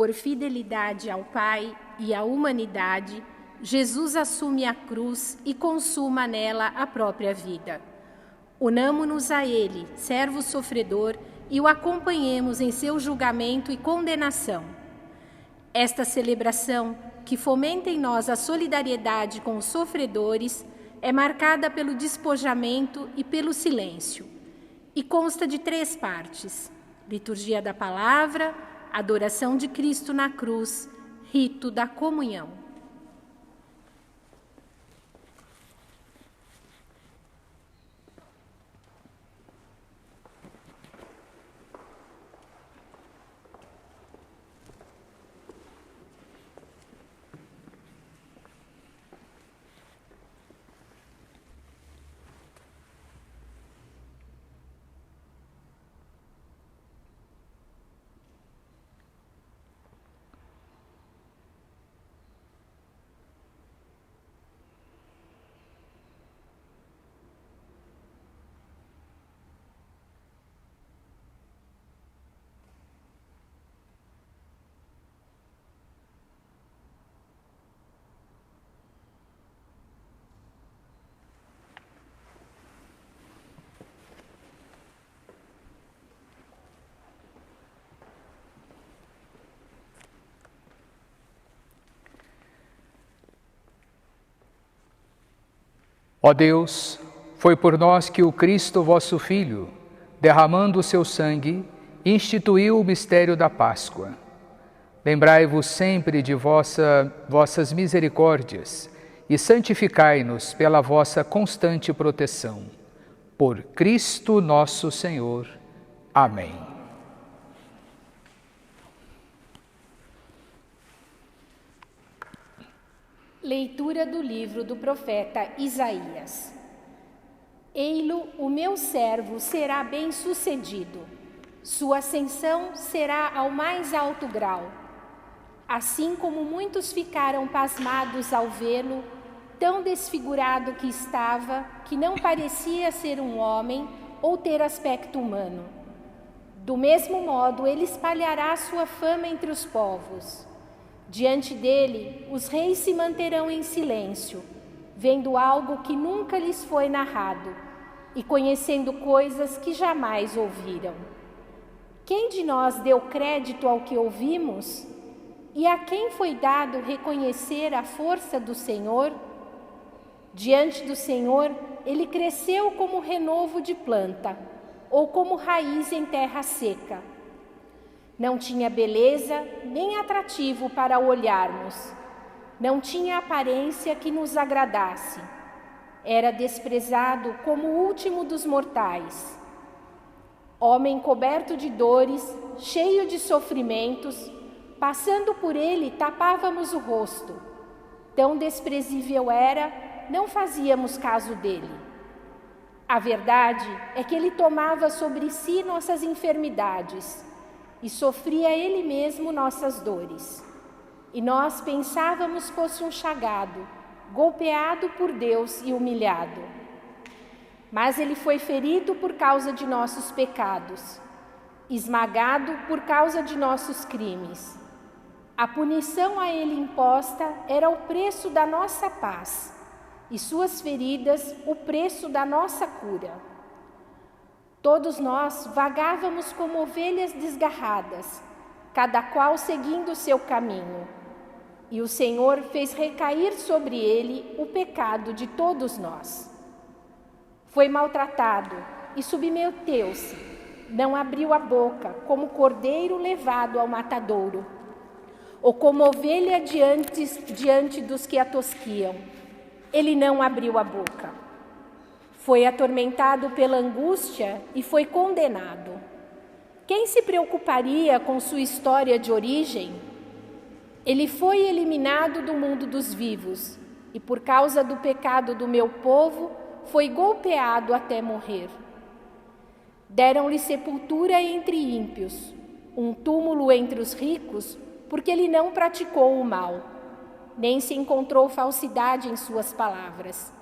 Por fidelidade ao Pai e à humanidade, Jesus assume a cruz e consuma nela a própria vida. Unamo-nos a Ele, servo sofredor, e o acompanhemos em seu julgamento e condenação. Esta celebração, que fomenta em nós a solidariedade com os sofredores, é marcada pelo despojamento e pelo silêncio, e consta de 3 partes: liturgia da palavra, adoração de Cristo na cruz, rito da comunhão. Ó Deus, foi por nós que o Cristo, vosso Filho, derramando o seu sangue, instituiu o mistério da Páscoa. Lembrai-vos sempre de vossas misericórdias e santificai-nos pela vossa constante proteção. Por Cristo nosso Senhor. Amém. Leitura do livro do profeta Isaías. Ei-lo, o meu servo será bem-sucedido. Sua ascensão será ao mais alto grau. Assim como muitos ficaram pasmados ao vê-lo, tão desfigurado que estava, que não parecia ser um homem ou ter aspecto humano. Do mesmo modo, ele espalhará sua fama entre os povos. Diante dele, os reis se manterão em silêncio, vendo algo que nunca lhes foi narrado e conhecendo coisas que jamais ouviram. Quem de nós deu crédito ao que ouvimos? E a quem foi dado reconhecer a força do Senhor? Diante do Senhor, ele cresceu como renovo de planta, ou como raiz em terra seca. Não tinha beleza nem atrativo para olharmos. Não tinha aparência que nos agradasse. Era desprezado como o último dos mortais. Homem coberto de dores, cheio de sofrimentos, passando por ele tapávamos o rosto. Tão desprezível era, não fazíamos caso dele. A verdade é que ele tomava sobre si nossas enfermidades e sofria ele mesmo nossas dores. E nós pensávamos fosse um chagado, golpeado por Deus e humilhado. Mas ele foi ferido por causa de nossos pecados, esmagado por causa de nossos crimes. A punição a ele imposta era o preço da nossa paz, e suas feridas o preço da nossa cura. Todos nós vagávamos como ovelhas desgarradas, cada qual seguindo o seu caminho. E o Senhor fez recair sobre ele o pecado de todos nós. Foi maltratado e submeteu-se, não abriu a boca, como cordeiro levado ao matadouro, ou como ovelha diante dos que a tosquiam. Ele não abriu a boca. Foi atormentado pela angústia e foi condenado. Quem se preocuparia com sua história de origem? Ele foi eliminado do mundo dos vivos e, por causa do pecado do meu povo, foi golpeado até morrer. Deram-lhe sepultura entre ímpios, um túmulo entre os ricos, porque ele não praticou o mal, nem se encontrou falsidade em suas palavras.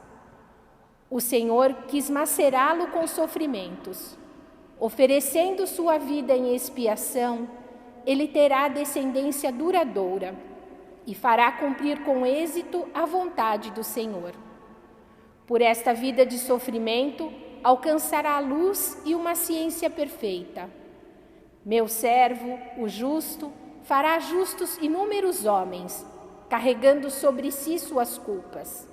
O Senhor quis macerá-lo com sofrimentos. Oferecendo sua vida em expiação, ele terá descendência duradoura e fará cumprir com êxito a vontade do Senhor. Por esta vida de sofrimento, alcançará a luz e uma ciência perfeita. Meu servo, o justo, fará justos inúmeros homens, carregando sobre si suas culpas.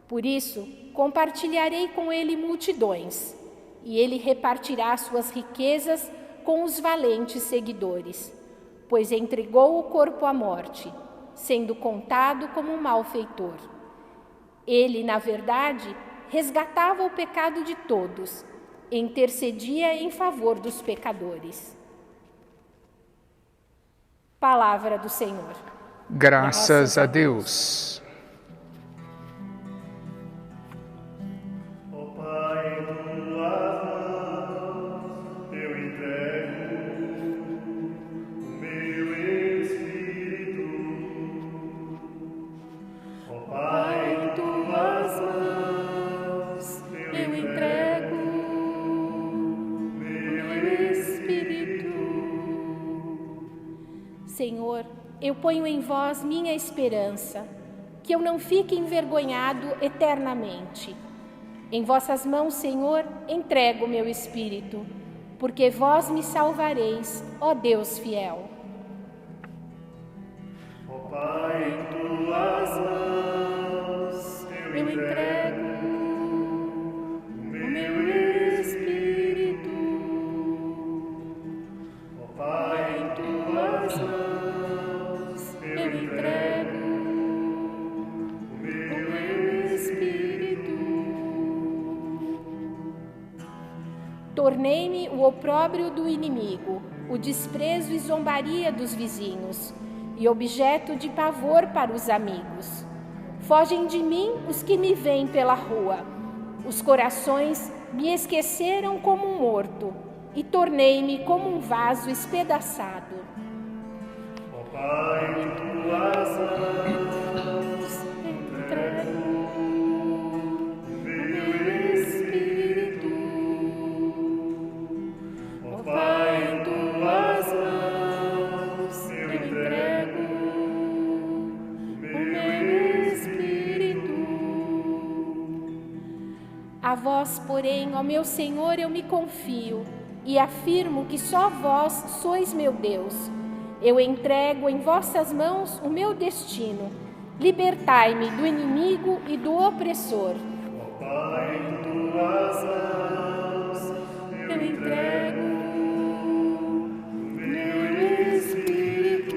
Por isso, compartilharei com ele multidões, e ele repartirá suas riquezas com os valentes seguidores, pois entregou o corpo à morte, sendo contado como um malfeitor. Ele, na verdade, resgatava o pecado de todos, e intercedia em favor dos pecadores. Palavra do Senhor. Graças a Deus. Senhor, eu ponho em vós minha esperança, que eu não fique envergonhado eternamente. Em vossas mãos, Senhor, entrego o meu espírito, porque vós me salvareis, ó Deus fiel. Ó Pai, em tuas mãos eu entrego o meu espírito. Ó Pai, em tuas mãos eu entrego o meu espírito. Tornei-me o opróbrio do inimigo, o desprezo e zombaria dos vizinhos, e objeto de pavor para os amigos. Fogem de mim os que me veem pela rua. Os corações me esqueceram como um morto, e tornei-me como um vaso espedaçado. Ó Pai, em tuas mãos entrego o meu espírito. Ó Pai, em tuas mãos eu entrego o meu espírito. A vós, porém, ó meu Senhor, eu me confio, e afirmo que só vós sois meu Deus. Eu entrego em vossas mãos o meu destino. Libertai-me do inimigo e do opressor. Ó Pai, em tuas mãos eu entrego o meu espírito.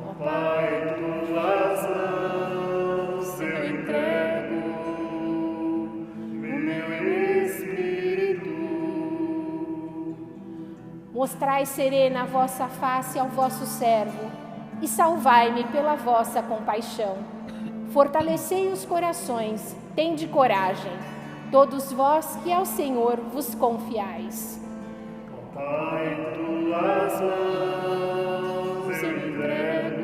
Ó Pai, em tuas mãos eu entrego o meu espírito. Mostrai serena a vossa face ao vosso servo, e salvai-me pela vossa compaixão. Fortalecei os corações, tende coragem, todos vós que ao Senhor vos confiais. Ó Pai, em tuas mãos eu entrego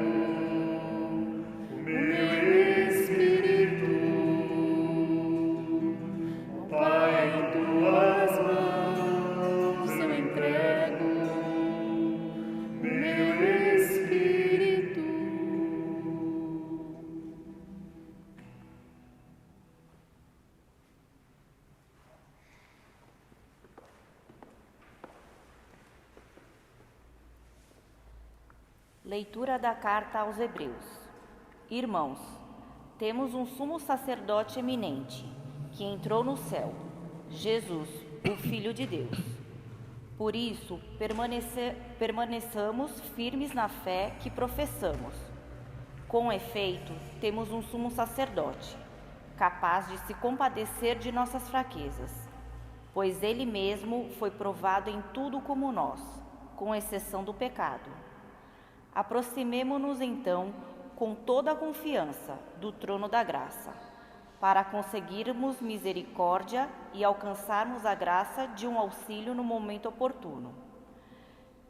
o meu espírito. Ó Pai, em tuas mãos eu entrego o meu espírito. Leitura da Carta aos Hebreus. Irmãos, temos um sumo sacerdote eminente, que entrou no céu, Jesus, o Filho de Deus. Por isso, permaneçamos firmes na fé que professamos. Com efeito, temos um sumo sacerdote, capaz de se compadecer de nossas fraquezas, pois ele mesmo foi provado em tudo como nós, com exceção do pecado. Aproximemo-nos, então, com toda a confiança do trono da graça, para conseguirmos misericórdia e alcançarmos a graça de um auxílio no momento oportuno.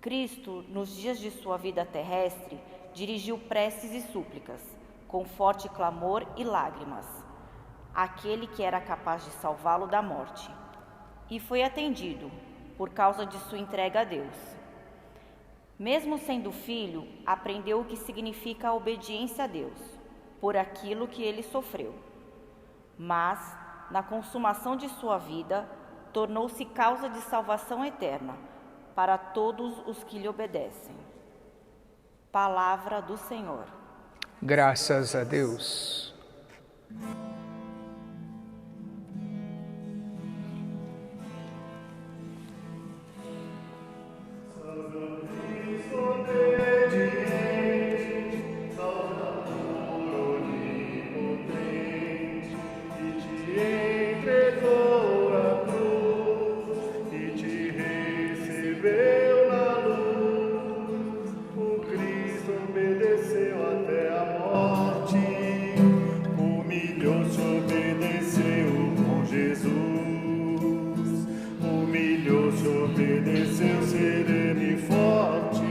Cristo, nos dias de sua vida terrestre, dirigiu preces e súplicas, com forte clamor e lágrimas, àquele que era capaz de salvá-lo da morte. E foi atendido, por causa de sua entrega a Deus. Mesmo sendo filho, aprendeu o que significa a obediência a Deus, por aquilo que ele sofreu. Mas, na consumação de sua vida, tornou-se causa de salvação eterna para todos os que lhe obedecem. Palavra do Senhor. Graças a Deus. Obedeceu sereno e forte,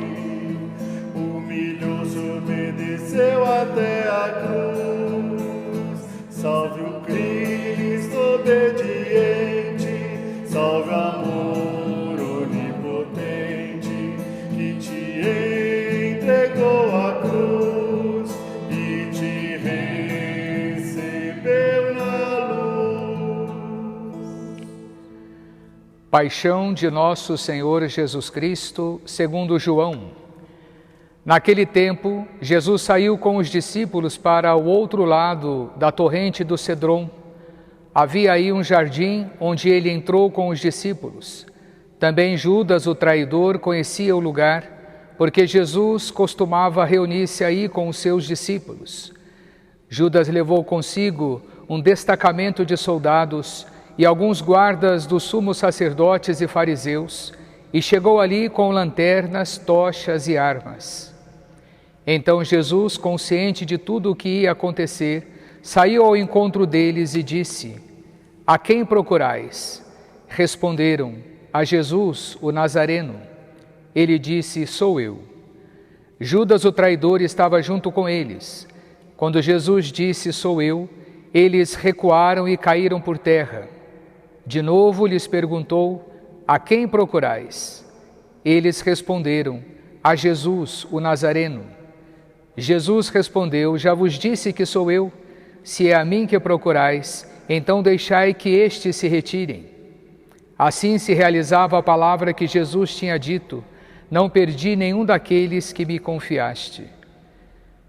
humilhou-se, obedeceu até a cruz. Salve o Cristo obediente, salve o amor onipotente, que te entregou a cruz e te recebeu na luz. Paixão de nosso Senhor Jesus Cristo, segundo João. Naquele tempo, Jesus saiu com os discípulos para o outro lado da torrente do Cedron. Havia aí um jardim onde ele entrou com os discípulos. Também Judas, o traidor, conhecia o lugar, porque Jesus costumava reunir-se aí com os seus discípulos. Judas levou consigo um destacamento de soldados e alguns guardas dos sumos sacerdotes e fariseus, e chegou ali com lanternas, tochas e armas. Então Jesus, consciente de tudo o que ia acontecer, saiu ao encontro deles e disse: A quem procurais? Responderam: A Jesus, o Nazareno. Ele disse: Sou eu. Judas, o traidor, estava junto com eles. Quando Jesus disse: Sou eu, eles recuaram e caíram por terra. De novo lhes perguntou: A quem procurais? Eles responderam: A Jesus, o Nazareno. Jesus respondeu: Já vos disse que sou eu. Se é a mim que procurais, então deixai que estes se retirem. Assim se realizava a palavra que Jesus tinha dito: Não perdi nenhum daqueles que me confiaste.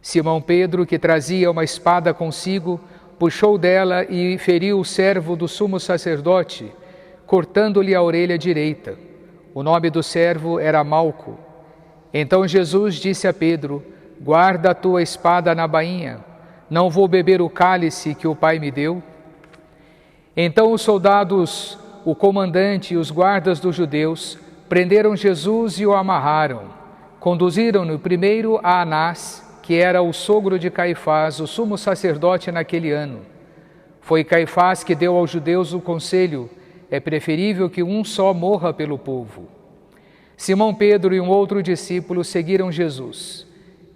Simão Pedro, que trazia uma espada consigo, puxou dela e feriu o servo do sumo sacerdote, cortando-lhe a orelha direita. O nome do servo era Malco. Então Jesus disse a Pedro: Guarda a tua espada na bainha, não vou beber o cálice que o Pai me deu? Então os soldados, o comandante e os guardas dos judeus prenderam Jesus e o amarraram. Conduziram-no primeiro a Anás, que era o sogro de Caifás, o sumo sacerdote naquele ano. Foi Caifás que deu aos judeus o conselho: é preferível que um só morra pelo povo. Simão Pedro e um outro discípulo seguiram Jesus.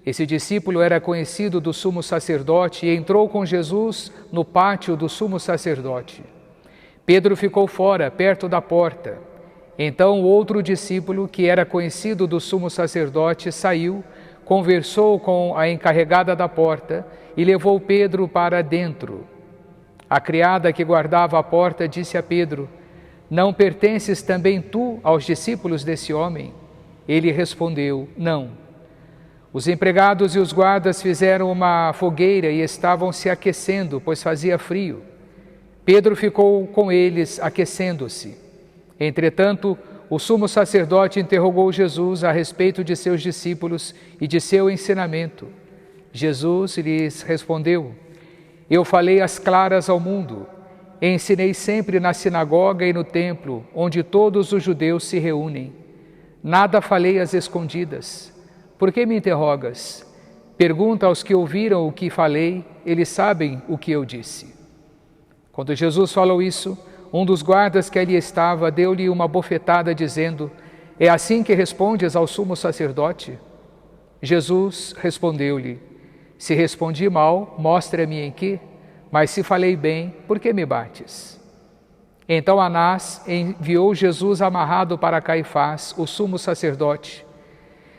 Esse discípulo era conhecido do sumo sacerdote e entrou com Jesus no pátio do sumo sacerdote. Pedro ficou fora, perto da porta. Então o outro discípulo, que era conhecido do sumo sacerdote, saiu, conversou com a encarregada da porta e levou Pedro para dentro. A criada que guardava a porta disse a Pedro: Não pertences também tu aos discípulos desse homem? Ele respondeu: Não. Os empregados e os guardas fizeram uma fogueira e estavam se aquecendo, pois fazia frio. Pedro ficou com eles, aquecendo-se. Entretanto, o sumo sacerdote interrogou Jesus a respeito de seus discípulos e de seu ensinamento. Jesus lhes respondeu: Eu falei às claras ao mundo. Ensinei sempre na sinagoga e no templo, onde todos os judeus se reúnem. Nada falei às escondidas. Por que me interrogas? Pergunta aos que ouviram o que falei, eles sabem o que eu disse. Quando Jesus falou isso, um dos guardas que ali estava deu-lhe uma bofetada, dizendo: É assim que respondes ao sumo sacerdote? Jesus respondeu-lhe: Se respondi mal, mostra-me em que, mas se falei bem, por que me bates? Então Anás enviou Jesus amarrado para Caifás, o sumo sacerdote.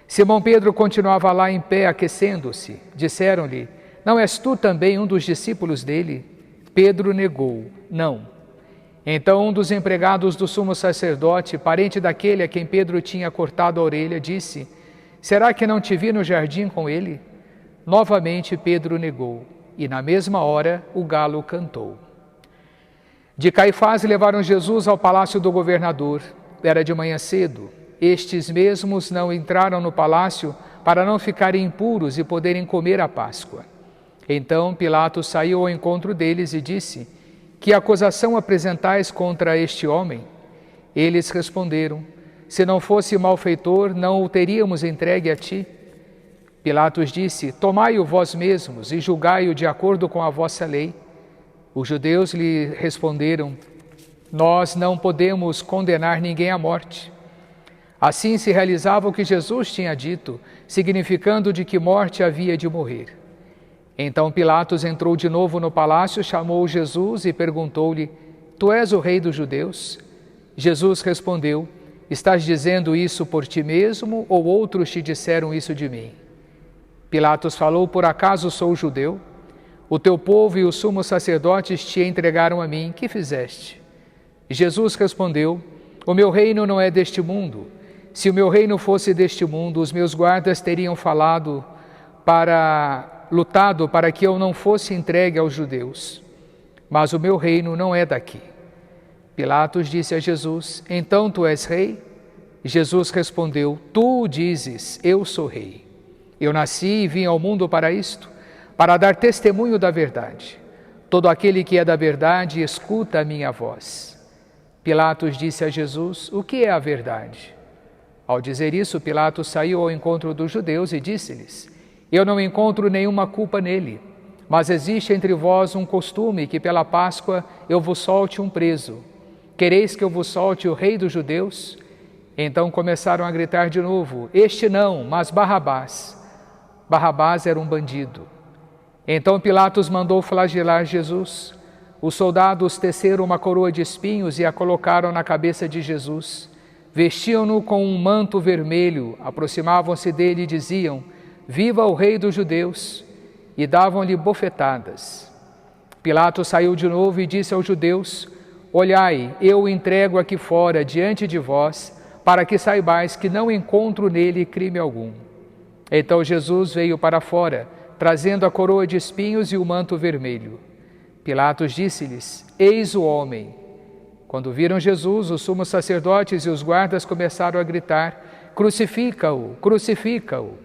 Simão Pedro continuava lá em pé, aquecendo-se. Disseram-lhe: não és tu também um dos discípulos dele? Pedro negou: não. Então um dos empregados do sumo sacerdote, parente daquele a quem Pedro tinha cortado a orelha, disse: será que não te vi no jardim com ele? Novamente Pedro negou, e na mesma hora o galo cantou. De Caifás levaram Jesus ao palácio do governador. Era de manhã cedo. Estes mesmos não entraram no palácio para não ficarem impuros e poderem comer a Páscoa. Então Pilatos saiu ao encontro deles e disse: que acusação apresentais contra este homem? Eles responderam: se não fosse malfeitor, não o teríamos entregue a ti. Pilatos disse: tomai-o vós mesmos e julgai-o de acordo com a vossa lei. Os judeus lhe responderam: nós não podemos condenar ninguém à morte. Assim se realizava o que Jesus tinha dito, significando de que morte havia de morrer. Então Pilatos entrou de novo no palácio, chamou Jesus e perguntou-lhe: tu és o rei dos judeus? Jesus respondeu: estás dizendo isso por ti mesmo ou outros te disseram isso de mim? Pilatos falou: por acaso sou judeu? O teu povo e os sumos sacerdotes te entregaram a mim, que fizeste? Jesus respondeu: o meu reino não é deste mundo. Se o meu reino fosse deste mundo, os meus guardas teriam lutado para que eu não fosse entregue aos judeus. Mas o meu reino não é daqui. Pilatos disse a Jesus: então tu és rei? Jesus respondeu: tu o dizes, eu sou rei. Eu nasci e vim ao mundo para isto, para dar testemunho da verdade. Todo aquele que é da verdade escuta a minha voz. Pilatos disse a Jesus: o que é a verdade? Ao dizer isso, Pilatos saiu ao encontro dos judeus e disse-lhes: eu não encontro nenhuma culpa nele, mas existe entre vós um costume que pela Páscoa eu vos solte um preso. Quereis que eu vos solte o rei dos judeus? Então começaram a gritar de novo: este não, mas Barrabás. Barrabás era um bandido. Então Pilatos mandou flagelar Jesus. Os soldados teceram uma coroa de espinhos e a colocaram na cabeça de Jesus. Vestiam-no com um manto vermelho, aproximavam-se dele e diziam: viva o rei dos judeus! E davam-lhe bofetadas. Pilatos saiu de novo e disse aos judeus: olhai, eu o entrego aqui fora, diante de vós, para que saibais que não encontro nele crime algum. Então Jesus veio para fora, trazendo a coroa de espinhos e o manto vermelho. Pilatos disse-lhes: eis o homem. Quando viram Jesus, os sumos sacerdotes e os guardas começaram a gritar: crucifica-o, crucifica-o.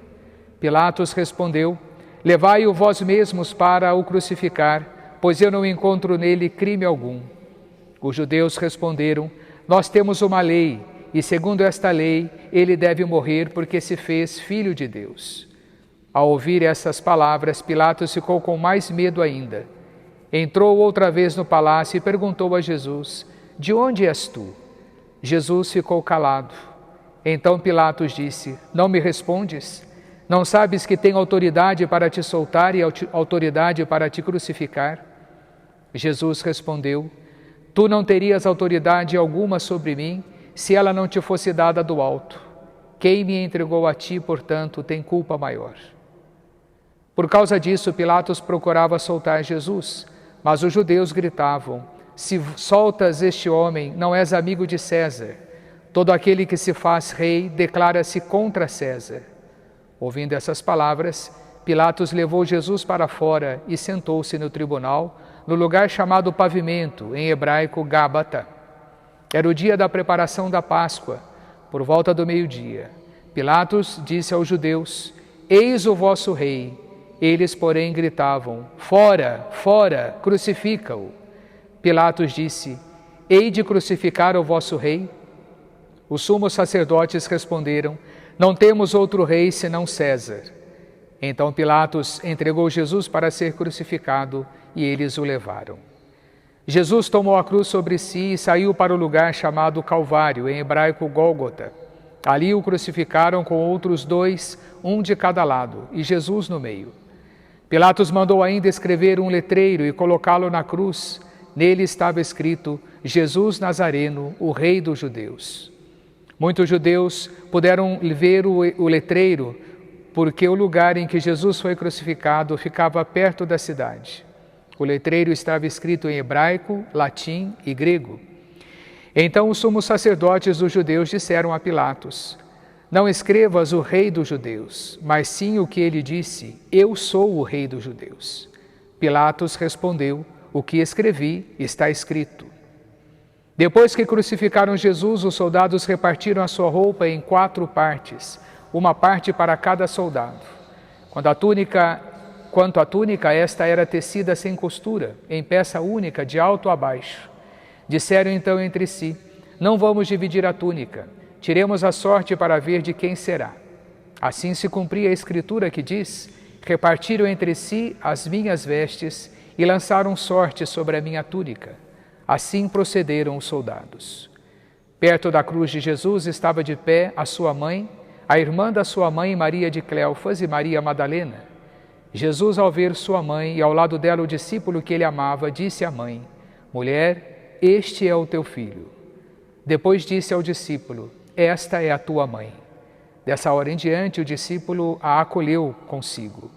Pilatos respondeu: levai-o vós mesmos para o crucificar, pois eu não encontro nele crime algum. Os judeus responderam: nós temos uma lei, e segundo esta lei, ele deve morrer porque se fez filho de Deus. Ao ouvir essas palavras, Pilatos ficou com mais medo ainda. Entrou outra vez no palácio e perguntou a Jesus: de onde és tu? Jesus ficou calado. Então Pilatos disse: não me respondes? Não sabes que tenho autoridade para te soltar e autoridade para te crucificar? Jesus respondeu: tu não terias autoridade alguma sobre mim se ela não te fosse dada do alto. Quem me entregou a ti, portanto, tem culpa maior. Por causa disso, Pilatos procurava soltar Jesus, mas os judeus gritavam: se soltas este homem, não és amigo de César. Todo aquele que se faz rei declara-se contra César. Ouvindo essas palavras, Pilatos levou Jesus para fora e sentou-se no tribunal, no lugar chamado Pavimento, em hebraico Gábata. Era o dia da preparação da Páscoa, por volta do meio-dia. Pilatos disse aos judeus: eis o vosso rei. Eles, porém, gritavam: fora, fora, crucifica-o. Pilatos disse: hei de crucificar o vosso rei? Os sumos sacerdotes responderam: não temos outro rei senão César. Então Pilatos entregou Jesus para ser crucificado e eles o levaram. Jesus tomou a cruz sobre si e saiu para o lugar chamado Calvário, em hebraico Gólgota. Ali o crucificaram com outros dois, um de cada lado, e Jesus no meio. Pilatos mandou ainda escrever um letreiro e colocá-lo na cruz: nele estava escrito: Jesus Nazareno, o Rei dos Judeus. Muitos judeus puderam ver o letreiro, porque o lugar em que Jesus foi crucificado ficava perto da cidade. O letreiro estava escrito em hebraico, latim e grego. Então os sumos sacerdotes dos judeus disseram a Pilatos: não escrevas o Rei dos Judeus, mas sim o que ele disse: eu sou o Rei dos Judeus. Pilatos respondeu: o que escrevi está escrito. Depois que crucificaram Jesus, os soldados repartiram a sua roupa em 4 partes, uma parte para cada soldado. Quanto à túnica, esta era tecida sem costura, em peça única, de alto a baixo. Disseram então entre si: não vamos dividir a túnica, tiremos a sorte para ver de quem será. Assim se cumpria a escritura que diz: repartiram entre si as minhas vestes e lançaram sorte sobre a minha túnica. Assim procederam os soldados. Perto da cruz de Jesus estava de pé a sua mãe, a irmã da sua mãe Maria de Cleofas e Maria Madalena. Jesus, ao ver sua mãe e ao lado dela o discípulo que ele amava, disse à mãe: mulher, este é o teu filho. Depois disse ao discípulo: esta é a tua mãe. Dessa hora em diante, o discípulo a acolheu consigo.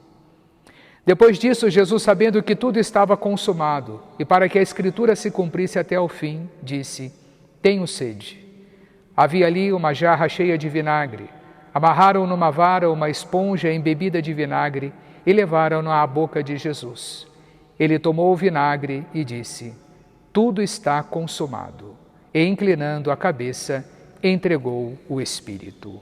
Depois disso, Jesus, sabendo que tudo estava consumado, e para que a Escritura se cumprisse até ao fim, disse: tenho sede. Havia ali uma jarra cheia de vinagre. Amarraram numa vara uma esponja embebida de vinagre e levaram-na à boca de Jesus. Ele tomou o vinagre e disse: tudo está consumado. E, inclinando a cabeça, entregou o Espírito.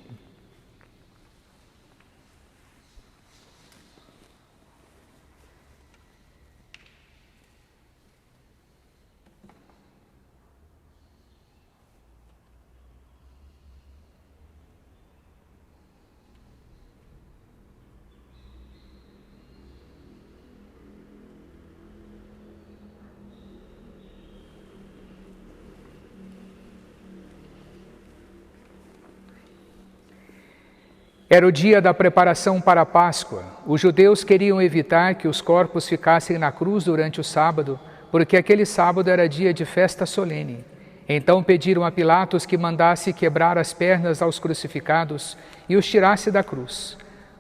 Era o dia da preparação para a Páscoa. Os judeus queriam evitar que os corpos ficassem na cruz durante o sábado, porque aquele sábado era dia de festa solene. Então pediram a Pilatos que mandasse quebrar as pernas aos crucificados e os tirasse da cruz.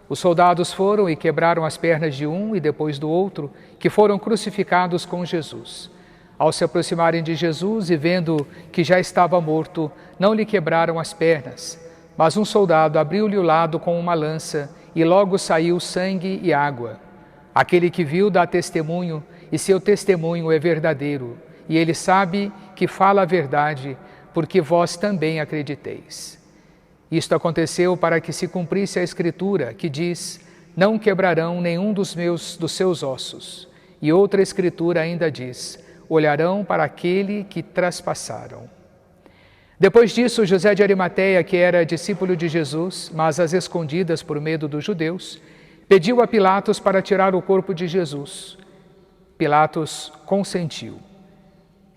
Os soldados foram e quebraram as pernas de um e depois do outro, que foram crucificados com Jesus. Ao se aproximarem de Jesus e vendo que já estava morto, não lhe quebraram as pernas. Mas um soldado abriu-lhe o lado com uma lança e logo saiu sangue e água. Aquele que viu dá testemunho e seu testemunho é verdadeiro. E ele sabe que fala a verdade, porque vós também acrediteis. Isto aconteceu para que se cumprisse a Escritura, que diz: não quebrarão nenhum dos seus ossos. E outra Escritura ainda diz: olharão para aquele que traspassaram. Depois disso, José de Arimateia, que era discípulo de Jesus, mas às escondidas por medo dos judeus, pediu a Pilatos para tirar o corpo de Jesus. Pilatos consentiu.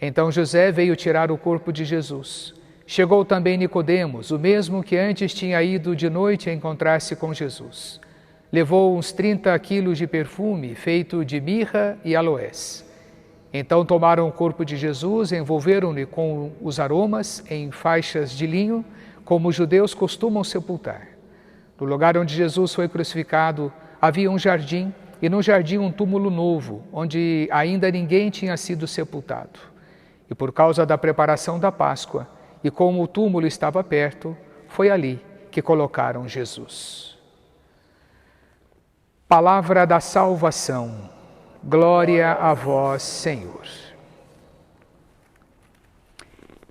Então José veio tirar o corpo de Jesus. Chegou também Nicodemos, o mesmo que antes tinha ido de noite a encontrar-se com Jesus. Levou uns 30 quilos de perfume feito de mirra e aloés. Então tomaram o corpo de Jesus, envolveram-no com os aromas em faixas de linho, como os judeus costumam sepultar. No lugar onde Jesus foi crucificado havia um jardim, e no jardim um túmulo novo, onde ainda ninguém tinha sido sepultado. E por causa da preparação da Páscoa, e como o túmulo estava perto, foi ali que colocaram Jesus. Palavra da salvação. Glória a vós, Senhor.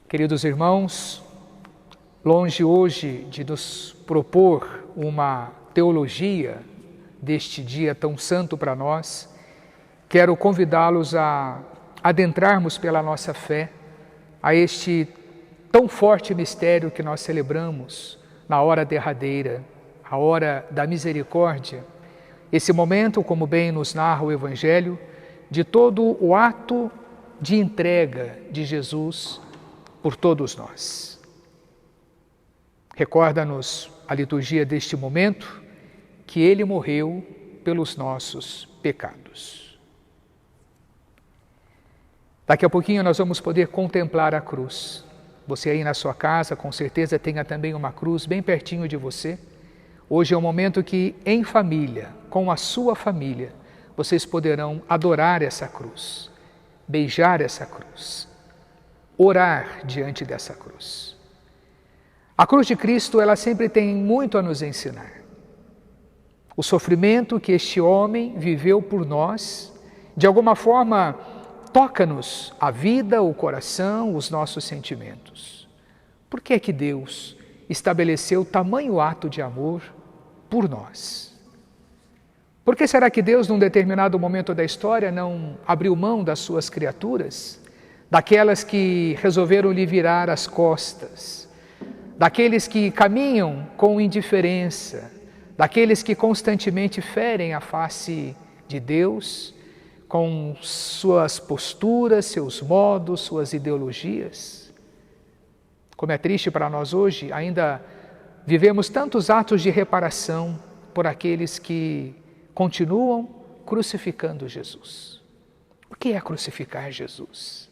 Queridos irmãos, longe hoje de nos propor uma teologia deste dia tão santo para nós, quero convidá-los a adentrarmos pela nossa fé a este tão forte mistério que nós celebramos na hora derradeira, a hora da misericórdia. Esse momento, como bem nos narra o Evangelho, de todo o ato de entrega de Jesus por todos nós. Recorda-nos a liturgia deste momento que Ele morreu pelos nossos pecados. Daqui a pouquinho nós vamos poder contemplar a cruz. Você aí na sua casa, com certeza tenha também uma cruz bem pertinho de você. Hoje é o momento que, em família, com a sua família, vocês poderão adorar essa cruz, beijar essa cruz, orar diante dessa cruz. A cruz de Cristo, ela sempre tem muito a nos ensinar. O sofrimento que este homem viveu por nós, de alguma forma, toca-nos a vida, o coração, os nossos sentimentos. Por que é que Deus estabeleceu tamanho ato de amor por nós? Por que será que Deus, num determinado momento da história, não abriu mão das suas criaturas, daquelas que resolveram lhe virar as costas, daqueles que caminham com indiferença, daqueles que constantemente ferem a face de Deus, com suas posturas, seus modos, suas ideologias? Como é triste para nós hoje, ainda vivemos tantos atos de reparação por aqueles que continuam crucificando Jesus. O que é crucificar Jesus?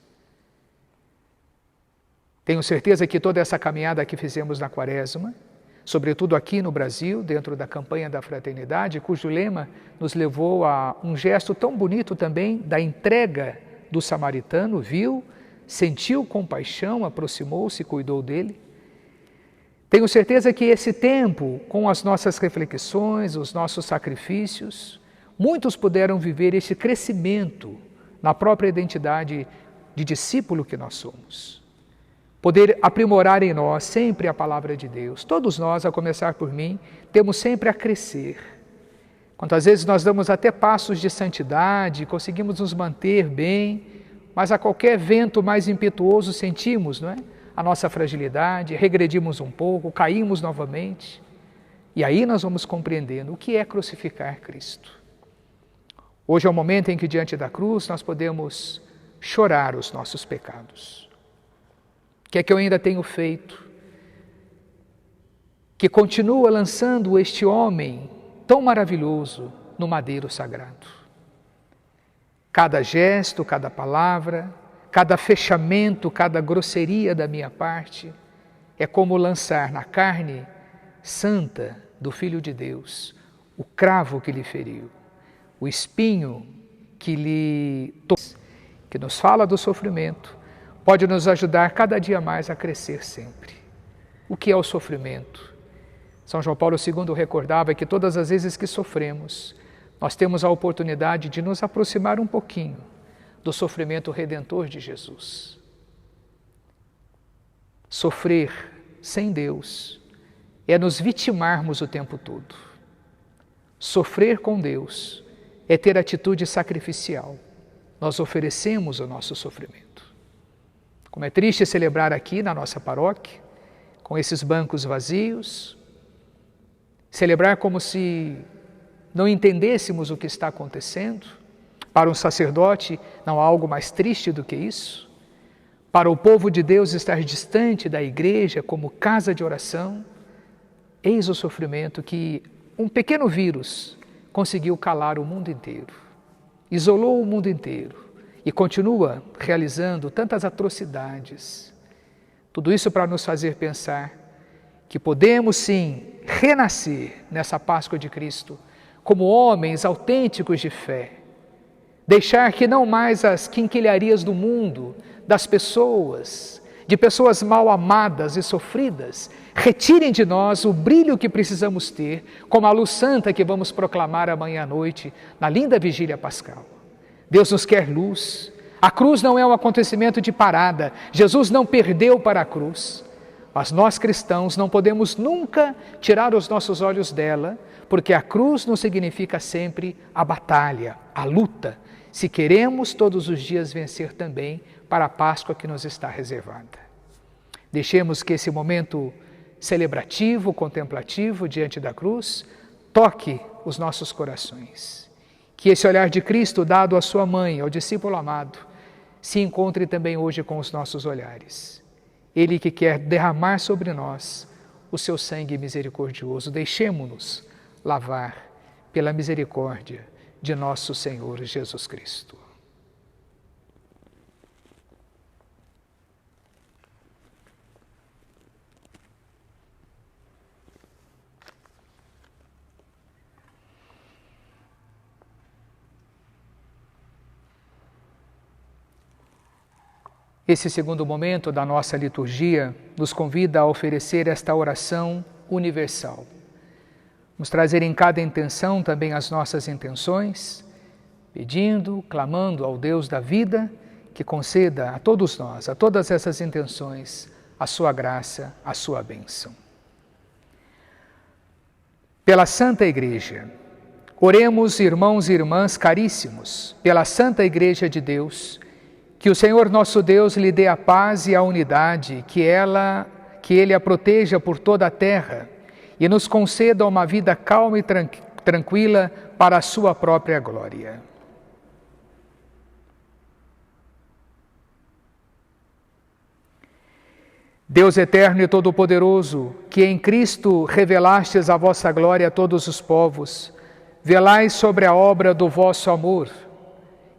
Tenho certeza que toda essa caminhada que fizemos na Quaresma, sobretudo aqui no Brasil, dentro da campanha da fraternidade, cujo lema nos levou a um gesto tão bonito também da entrega do samaritano, viu, sentiu compaixão, aproximou-se e cuidou dele. Tenho certeza que esse tempo, com as nossas reflexões, os nossos sacrifícios, muitos puderam viver esse crescimento na própria identidade de discípulo que nós somos. Poder aprimorar em nós sempre a palavra de Deus. Todos nós, a começar por mim, temos sempre a crescer. Quantas vezes nós damos até passos de santidade, conseguimos nos manter bem, mas a qualquer vento mais impetuoso sentimos, não é? A nossa fragilidade, regredimos um pouco, caímos novamente. E aí nós vamos compreendendo o que é crucificar Cristo. Hoje é o momento em que, diante da cruz, nós podemos chorar os nossos pecados. O que é que eu ainda tenho feito? Que continua lançando este homem tão maravilhoso no madeiro sagrado. Cada gesto, cada palavra, cada fechamento, cada grosseria da minha parte é como lançar na carne santa do Filho de Deus o cravo que lhe feriu, o espinho que lhe tocou, que nos fala do sofrimento, pode nos ajudar cada dia mais a crescer sempre. O que é o sofrimento? São João Paulo II recordava que todas as vezes que sofremos, nós temos a oportunidade de nos aproximar um pouquinho do sofrimento redentor de Jesus. Sofrer sem Deus é nos vitimarmos o tempo todo. Sofrer com Deus é ter atitude sacrificial. Nós oferecemos o nosso sofrimento. Como é triste celebrar aqui na nossa paróquia, com esses bancos vazios, celebrar como se não entendêssemos o que está acontecendo. Para um sacerdote não há algo mais triste do que isso. Para o povo de Deus estar distante da igreja como casa de oração, eis o sofrimento que um pequeno vírus conseguiu calar o mundo inteiro, isolou o mundo inteiro e continua realizando tantas atrocidades. Tudo isso para nos fazer pensar que podemos sim renascer nessa Páscoa de Cristo como homens autênticos de fé. Deixar que não mais as quinquilharias do mundo, das pessoas, de pessoas mal amadas e sofridas, retirem de nós o brilho que precisamos ter, como a luz santa que vamos proclamar amanhã à noite, na linda vigília pascal. Deus nos quer luz. A cruz não é um acontecimento de parada. Jesus não perdeu para a cruz. Mas nós cristãos não podemos nunca tirar os nossos olhos dela, porque a cruz não significa sempre a batalha, a luta, se queremos todos os dias vencer também para a Páscoa que nos está reservada. Deixemos que esse momento celebrativo, contemplativo diante da cruz, toque os nossos corações. Que esse olhar de Cristo dado à sua mãe, ao discípulo amado, se encontre também hoje com os nossos olhares. Ele que quer derramar sobre nós o seu sangue misericordioso. Deixemo-nos lavar pela misericórdia de nosso Senhor Jesus Cristo. Esse segundo momento da nossa liturgia nos convida a oferecer esta oração universal. Vamos trazer em cada intenção também as nossas intenções, pedindo, clamando ao Deus da vida que conceda a todos nós, a todas essas intenções, a sua graça, a sua bênção. Pela Santa Igreja, oremos, irmãos e irmãs caríssimos, pela Santa Igreja de Deus, que o Senhor nosso Deus lhe dê a paz e a unidade, que Ele a proteja por toda a terra e nos conceda uma vida calma e tranquila para a sua própria glória. Deus eterno e todo-poderoso, que em Cristo revelastes a vossa glória a todos os povos, velai sobre a obra do vosso amor,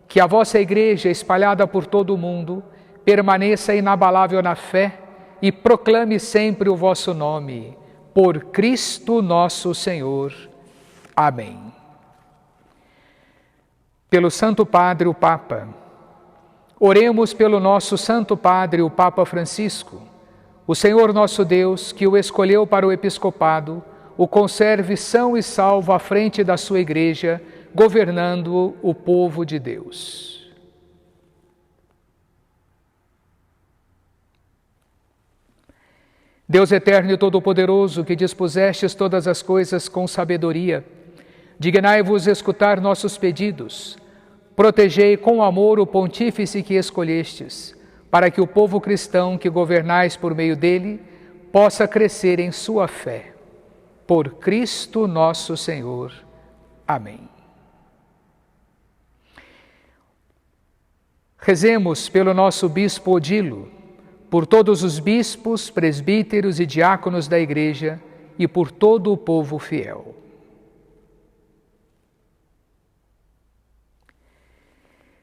que a vossa Igreja, espalhada por todo o mundo, permaneça inabalável na fé e proclame sempre o vosso nome, por Cristo nosso Senhor. Amém. Pelo Santo Padre, o Papa, oremos pelo nosso Santo Padre, o Papa Francisco. O Senhor nosso Deus, que o escolheu para o episcopado, o conserve são e salvo à frente da sua Igreja, governando o povo de Deus. Deus eterno e todo-poderoso, que dispusestes todas as coisas com sabedoria, dignai-vos escutar nossos pedidos, protegei com amor o pontífice que escolhestes, para que o povo cristão que governais por meio dele possa crescer em sua fé. Por Cristo nosso Senhor. Amém. Rezemos pelo nosso bispo Odilo, por todos os bispos, presbíteros e diáconos da Igreja e por todo o povo fiel.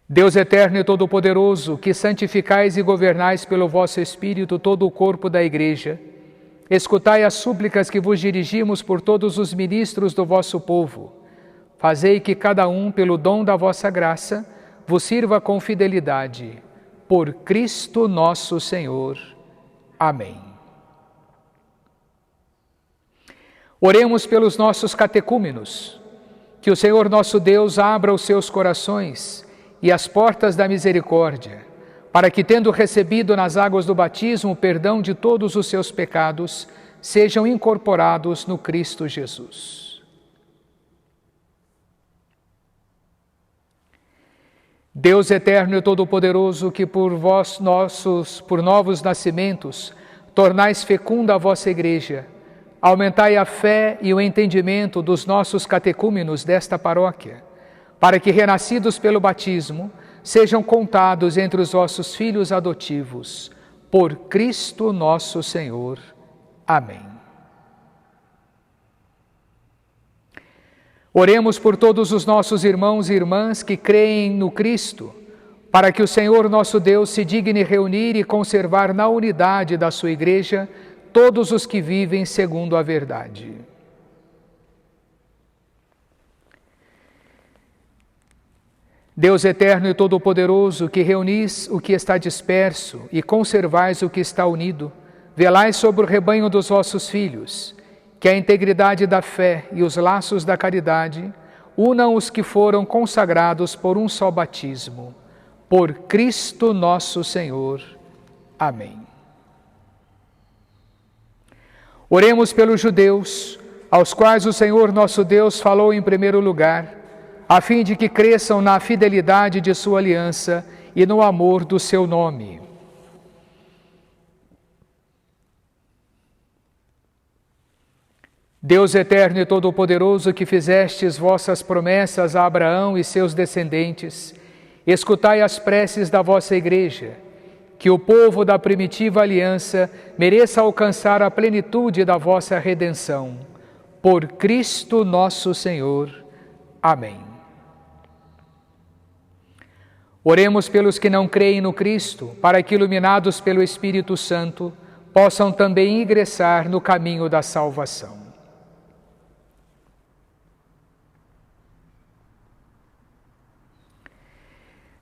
Deus eterno e todo-poderoso, que santificais e governais pelo vosso Espírito todo o corpo da Igreja, escutai as súplicas que vos dirigimos por todos os ministros do vosso povo. Fazei que cada um, pelo dom da vossa graça, vos sirva com fidelidade. Por Cristo nosso Senhor. Amém. Oremos pelos nossos catecúmenos, que o Senhor nosso Deus abra os seus corações e as portas da misericórdia, para que, tendo recebido nas águas do batismo o perdão de todos os seus pecados, sejam incorporados no Cristo Jesus. Deus eterno e todo-poderoso, que por novos nascimentos, tornais fecunda a vossa Igreja, aumentai a fé e o entendimento dos nossos catecúmenos desta paróquia, para que, renascidos pelo batismo, sejam contados entre os vossos filhos adotivos, por Cristo nosso Senhor. Amém. Oremos por todos os nossos irmãos e irmãs que creem no Cristo, para que o Senhor nosso Deus se digne reunir e conservar na unidade da sua Igreja todos os que vivem segundo a verdade. Deus eterno e todo-poderoso, que reunis o que está disperso e conservais o que está unido, velai sobre o rebanho dos vossos filhos, que a integridade da fé e os laços da caridade unam os que foram consagrados por um só batismo. Por Cristo nosso Senhor. Amém. Oremos pelos judeus, aos quais o Senhor nosso Deus falou em primeiro lugar, a fim de que cresçam na fidelidade de sua aliança e no amor do seu nome. Deus eterno e todo-poderoso, que fizestes vossas promessas a Abraão e seus descendentes, escutai as preces da vossa Igreja, que o povo da primitiva aliança mereça alcançar a plenitude da vossa redenção. Por Cristo nosso Senhor. Amém. Oremos pelos que não creem no Cristo, para que, iluminados pelo Espírito Santo, possam também ingressar no caminho da salvação.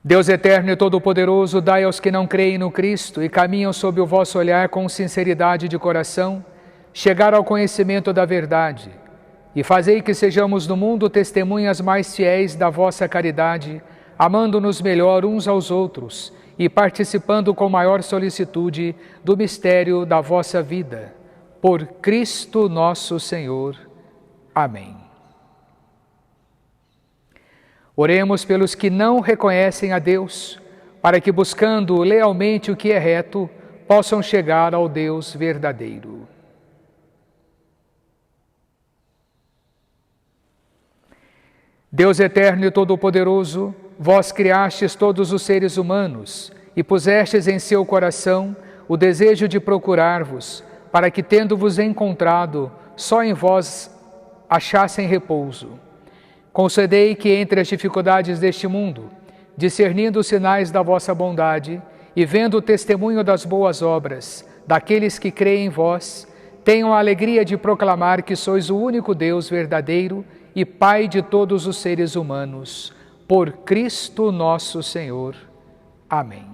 Deus eterno e todo-poderoso, dai aos que não creem no Cristo e caminham sob o vosso olhar com sinceridade de coração, chegar ao conhecimento da verdade, e fazei que sejamos no mundo testemunhas mais fiéis da vossa caridade, amando-nos melhor uns aos outros e participando com maior solicitude do mistério da vossa vida. Por Cristo nosso Senhor. Amém. Oremos pelos que não reconhecem a Deus, para que, buscando lealmente o que é reto, possam chegar ao Deus verdadeiro. Deus eterno e todo-poderoso, vós criastes todos os seres humanos e pusestes em seu coração o desejo de procurar-vos, para que, tendo-vos encontrado, só em vós achassem repouso. Concedei que entre as dificuldades deste mundo, discernindo os sinais da vossa bondade e vendo o testemunho das boas obras daqueles que creem em vós, tenham a alegria de proclamar que sois o único Deus verdadeiro e Pai de todos os seres humanos. Por Cristo nosso Senhor. Amém.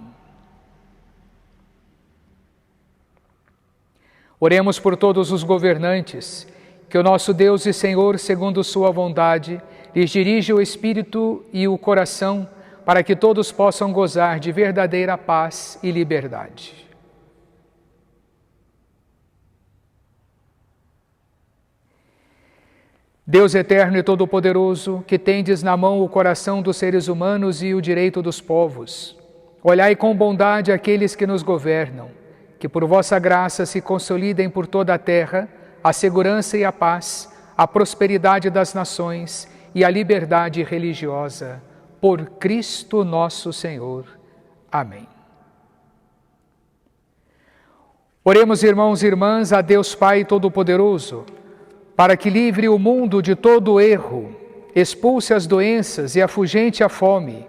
Oremos por todos os governantes, que o nosso Deus e Senhor, segundo sua vontade, lhes dirige o espírito e o coração, para que todos possam gozar de verdadeira paz e liberdade. Deus eterno e todo-poderoso, que tendes na mão o coração dos seres humanos e o direito dos povos, olhai com bondade aqueles que nos governam, que por vossa graça se consolidem por toda a terra a segurança e a paz, a prosperidade das nações e a liberdade religiosa. Por Cristo nosso Senhor. Amém. Oremos, irmãos e irmãs, a Deus Pai Todo-Poderoso, para que livre o mundo de todo erro, expulse as doenças e afugente a fome,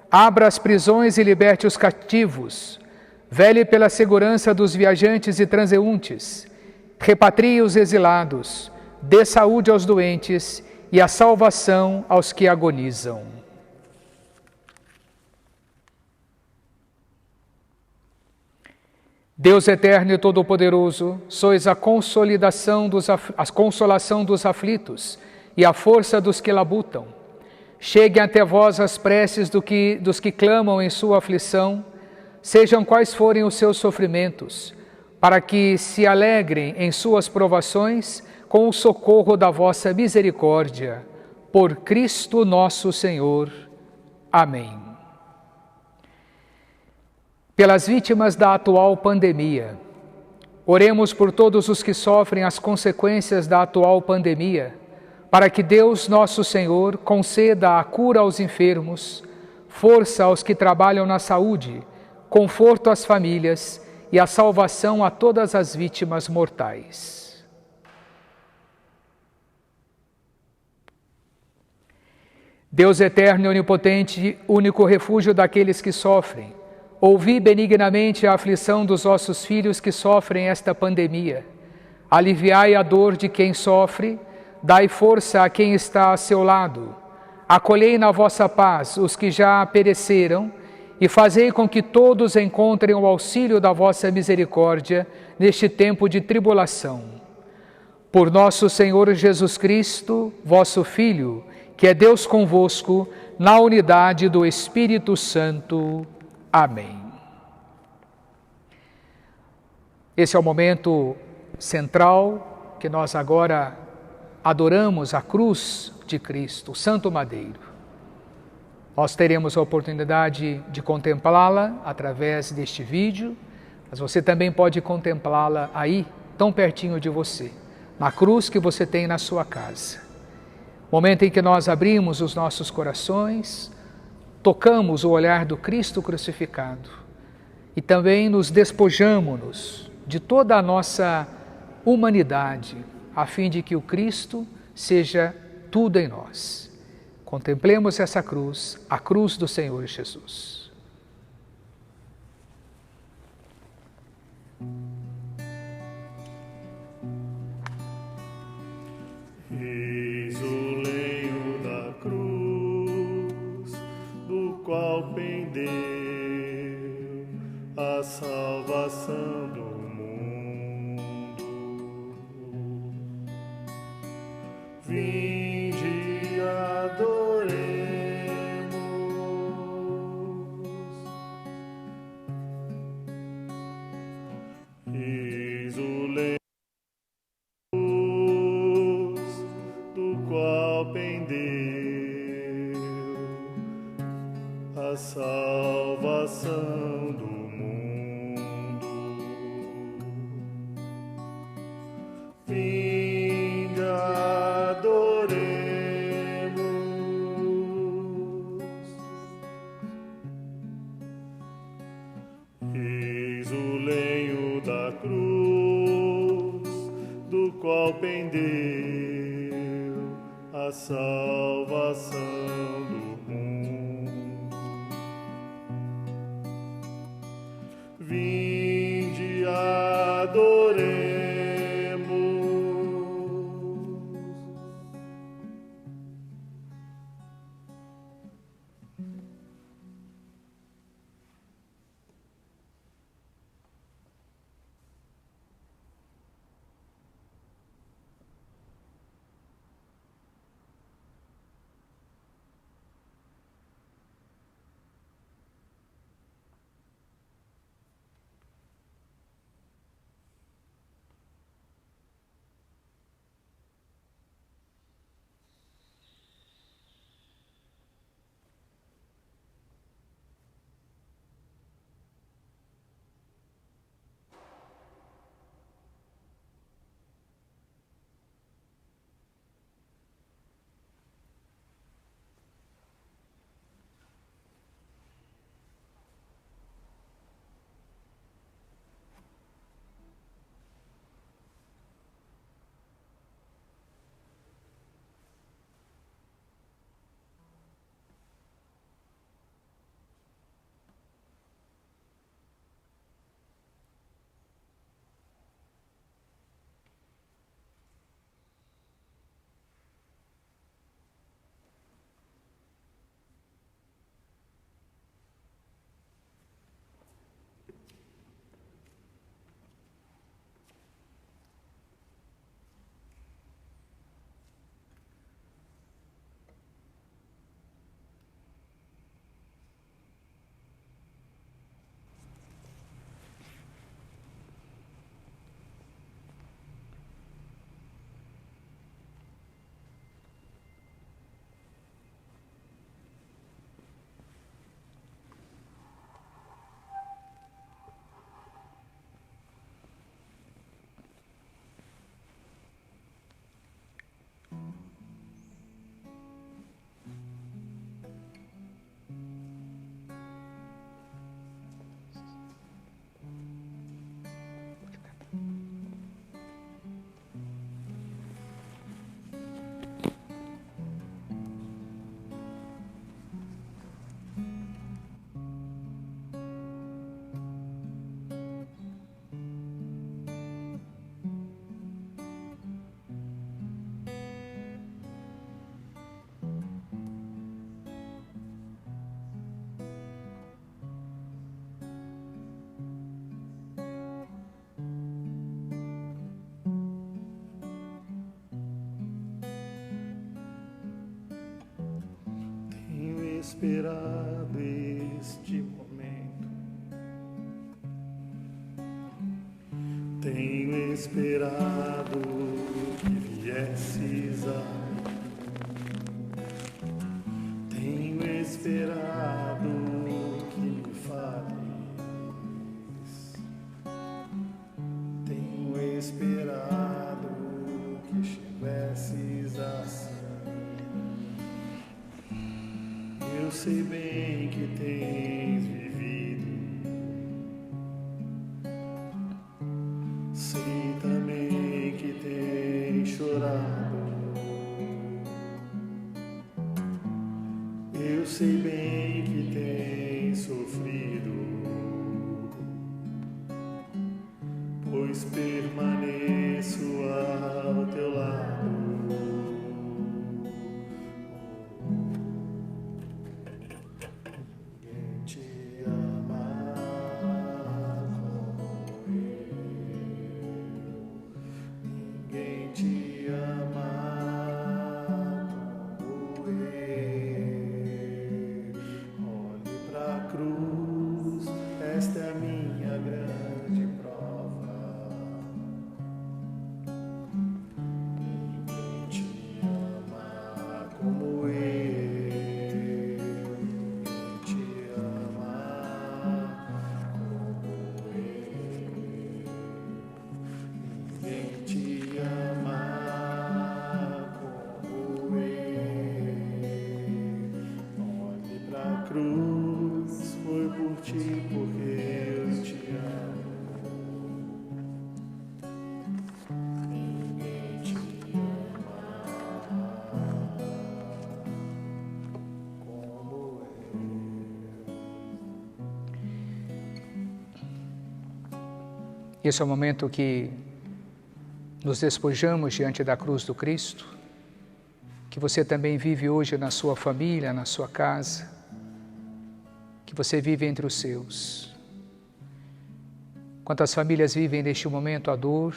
abra as prisões e liberte os cativos, vele pela segurança dos viajantes e transeuntes, repatrie os exilados, dê saúde aos doentes e a salvação aos que agonizam. Deus eterno e todo-poderoso, sois a consolação dos aflitos e a força dos que labutam. Cheguem até vós as preces dos que clamam em sua aflição, sejam quais forem os seus sofrimentos, para que se alegrem em suas provações com o socorro da vossa misericórdia. Por Cristo nosso Senhor. Amém. Pelas vítimas da atual pandemia, oremos por todos os que sofrem as consequências da atual pandemia, para que Deus nosso Senhor conceda a cura aos enfermos, força aos que trabalham na saúde, conforto às famílias e a salvação a todas as vítimas mortais. Deus eterno e onipotente, único refúgio daqueles que sofrem, ouvi benignamente a aflição dos vossos filhos que sofrem esta pandemia. Aliviai a dor de quem sofre, dai força a quem está a seu lado. Acolhei na vossa paz os que já pereceram e fazei com que todos encontrem o auxílio da vossa misericórdia neste tempo de tribulação. Por nosso Senhor Jesus Cristo, vosso Filho, que é Deus convosco, na unidade do Espírito Santo. Amém. Esse é o momento central que nós agora adoramos a cruz de Cristo, o Santo Madeiro. Nós teremos a oportunidade de contemplá-la através deste vídeo, mas você também pode contemplá-la aí, tão pertinho de você, na cruz que você tem na sua casa. Momento em que nós abrimos os nossos corações, tocamos o olhar do Cristo crucificado e também nos despojamo-nos de toda a nossa humanidade, a fim de que o Cristo seja tudo em nós. Contemplemos essa cruz, a cruz do Senhor Jesus. Eis o lenho da cruz, do qual Vinde, adoremos. Eis o leito do qual pendeu a salvação do mundo. Vinde, adoremos. Eis o lenho da cruz, do qual pendeu a salvação do mundo. Vinde, adoremos. Esperado este momento, tenho esperado que viesses a mim, tenho esperado que me fales, tenho esperado que estivesses assim. Eu sei bem que tens vivido, sei também que tens chorado. Eu sei bem que tens sofrido, pois permaneço ao teu lado. Ninguém te ama Esse é o momento que nos despojamos diante da cruz do Cristo, que você também vive hoje na sua família, na sua casa, que você vive entre os seus. Quantas famílias vivem neste momento a dor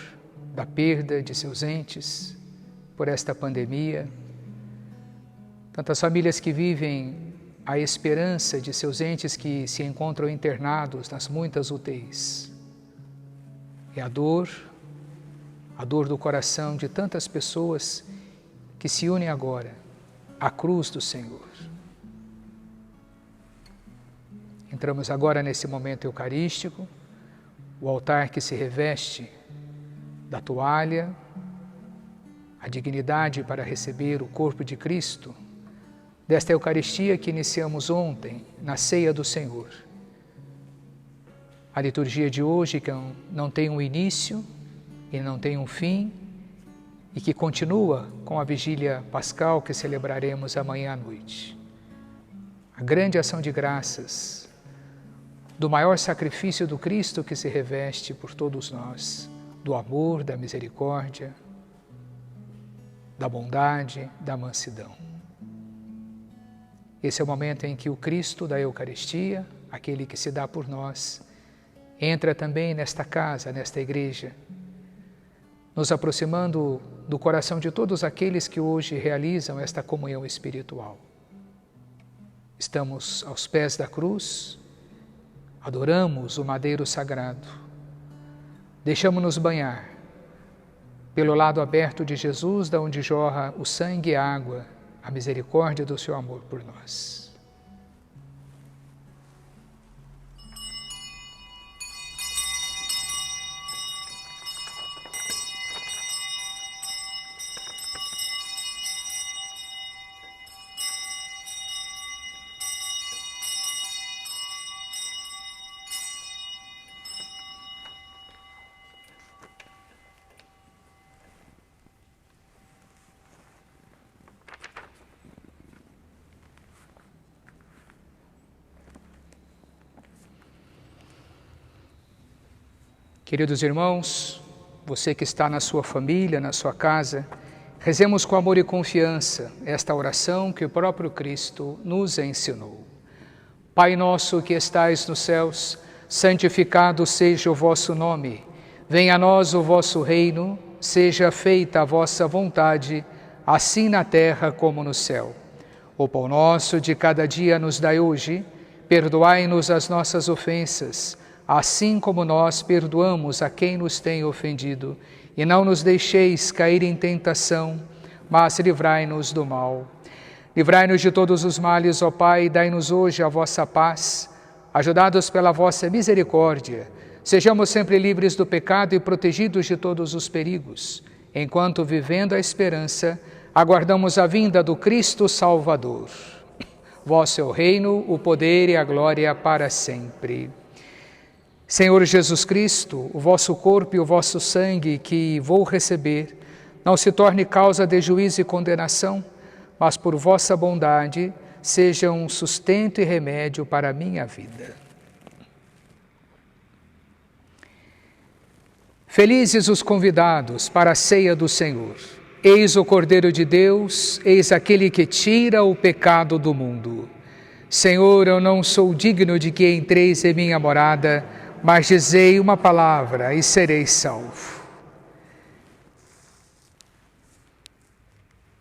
da perda de seus entes por esta pandemia, tantas famílias que vivem a esperança de seus entes que se encontram internados nas muitas UTIs. É a dor do coração de tantas pessoas que se unem agora à cruz do Senhor. Entramos agora nesse momento eucarístico, o altar que se reveste da toalha, a dignidade para receber o corpo de Cristo, desta Eucaristia que iniciamos ontem, na ceia do Senhor. A liturgia de hoje que não tem um início e não tem um fim, e que continua com a vigília pascal que celebraremos amanhã à noite. A grande ação de graças do maior sacrifício do Cristo que se reveste por todos nós, do amor, da misericórdia, da bondade, da mansidão. Esse é o momento em que o Cristo da Eucaristia, aquele que se dá por nós, entra também nesta casa, nesta igreja, nos aproximando do coração de todos aqueles que hoje realizam esta comunhão espiritual. Estamos aos pés da cruz, adoramos o madeiro sagrado, deixamos-nos banhar pelo lado aberto de Jesus, da onde jorra o sangue e a água, a misericórdia do seu amor por nós. Queridos irmãos, você que está na sua família, na sua casa, rezemos com amor e confiança esta oração que o próprio Cristo nos ensinou. Pai nosso que estais nos céus, santificado seja o vosso nome. Venha a nós o vosso reino, seja feita a vossa vontade, assim na terra como no céu. O pão nosso de cada dia nos dai hoje, perdoai-nos as nossas ofensas, assim como nós perdoamos a quem nos tem ofendido, e não nos deixeis cair em tentação, mas livrai-nos do mal. Livrai-nos de todos os males, ó Pai, e dai-nos hoje a vossa paz. Ajudados pela vossa misericórdia, sejamos sempre livres do pecado e protegidos de todos os perigos, enquanto, vivendo a esperança, aguardamos a vinda do Cristo Salvador. Vosso é o reino, o poder e a glória para sempre. Senhor Jesus Cristo, o vosso corpo e o vosso sangue que vou receber, não se torne causa de juízo e condenação, mas por vossa bondade sejam um sustento e remédio para a minha vida. Felizes os convidados para a ceia do Senhor. Eis o Cordeiro de Deus, eis aquele que tira o pecado do mundo. Senhor, eu não sou digno de que entreis em minha morada, mas dizei uma palavra e serei salvo.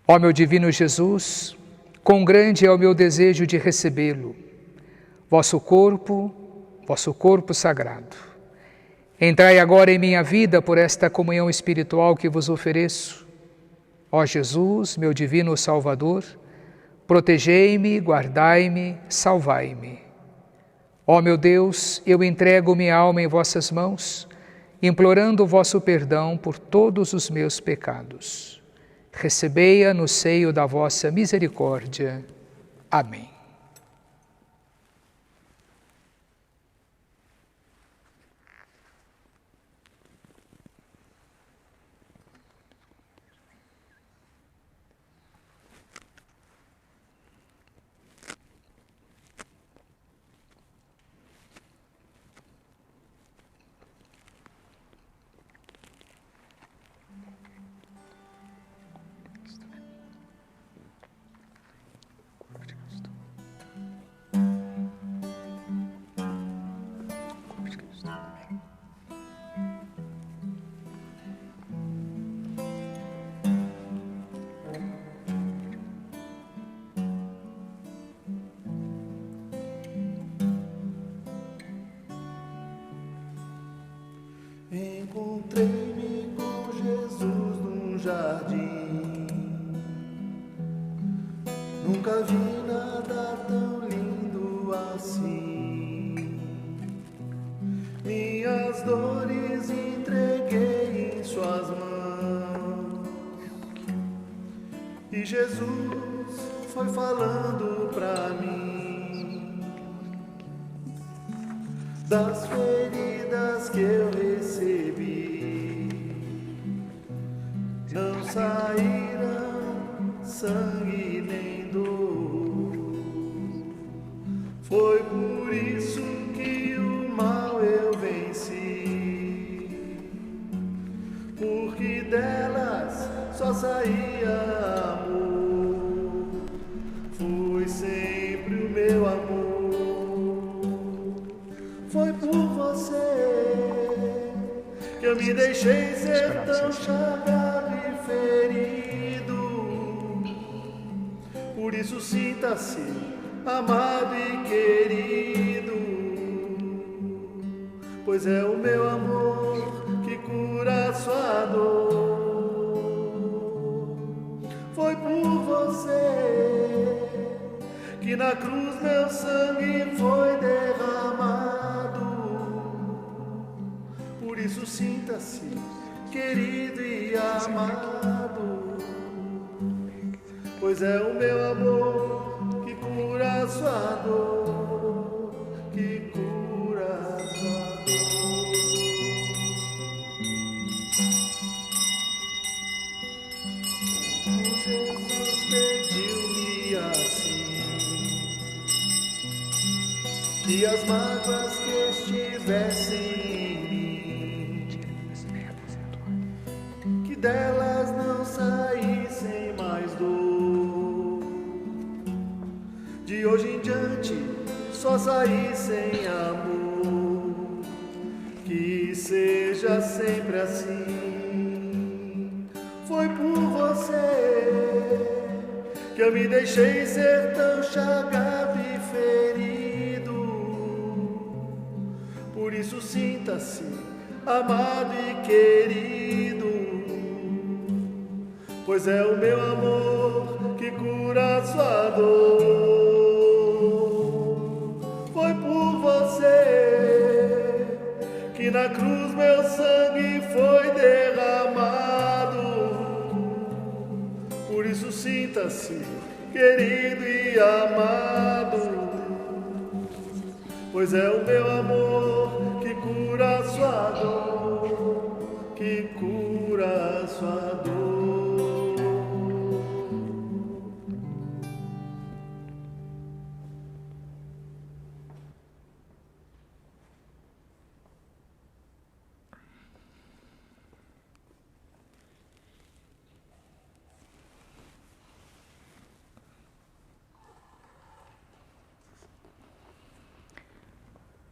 Ó meu divino Jesus, quão grande é o meu desejo de recebê-lo, vosso corpo sagrado. Entrai agora em minha vida por esta comunhão espiritual que vos ofereço. Ó Jesus, meu divino Salvador, protegei-me, guardai-me, salvai-me. Ó meu Deus, eu entrego minha alma em vossas mãos, implorando o vosso perdão por todos os meus pecados. Recebei-a no seio da vossa misericórdia. Amém. fim. Nunca vi nada tão lindo assim. Minhas dores entreguei em suas mãos, e Jesus foi falando pra mim das feridas que eu recebi. Não saíram sangue nem dor. Foi por isso que o mal eu venci, porque delas só saía amor. Foi sempre o meu amor. Foi por você que eu me deixei ser tão chagado e ferido. Por isso sinta-se amado e querido, pois é o meu amor que cura a sua dor. Foi por você que na cruz meu sangue foi derramado. Por isso sinta-se querido e amado, pois é o meu amor que cura a sua dor, que cura a sua dor. Jesus pediu-me assim, que as mágoas que estivessem em mim, que delas não saíssem mais dor. De hoje em diante só saíssem amor, que seja sempre assim. Foi por você que eu me deixei ser tão chagado e ferido. Por isso sinta-se amado e querido, pois é o meu amor que cura a sua dor. Foi por você que na cruz meu sangue foi derramado. Por isso sinta-se querido e amado, pois é o meu amor que cura a sua dor, que cura a sua dor.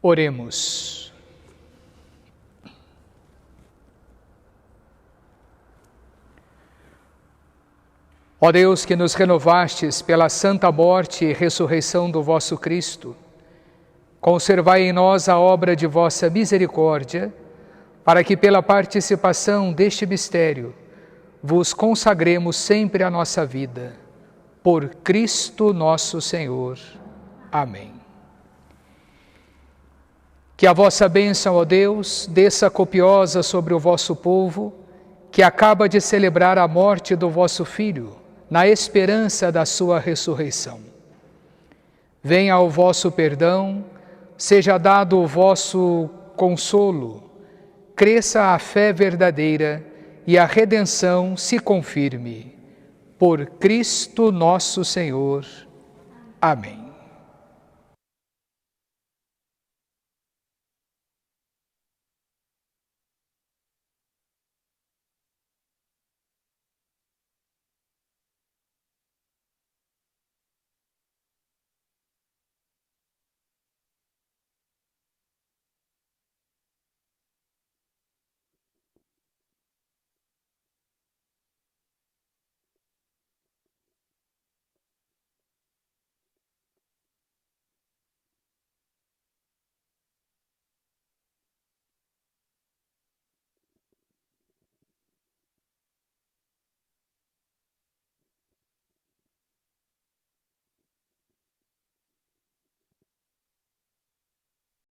Oremos. Ó Deus, que nos renovastes pela santa morte e ressurreição do vosso Cristo, conservai em nós a obra de vossa misericórdia, para que pela participação deste mistério vos consagremos sempre a nossa vida. Por Cristo nosso Senhor. Amém. Que a vossa bênção, ó Deus, desça copiosa sobre o vosso povo, que acaba de celebrar a morte do vosso Filho, na esperança da sua ressurreição. Venha o vosso perdão, seja dado o vosso consolo, cresça a fé verdadeira e a redenção se confirme. Por Cristo nosso Senhor. Amém.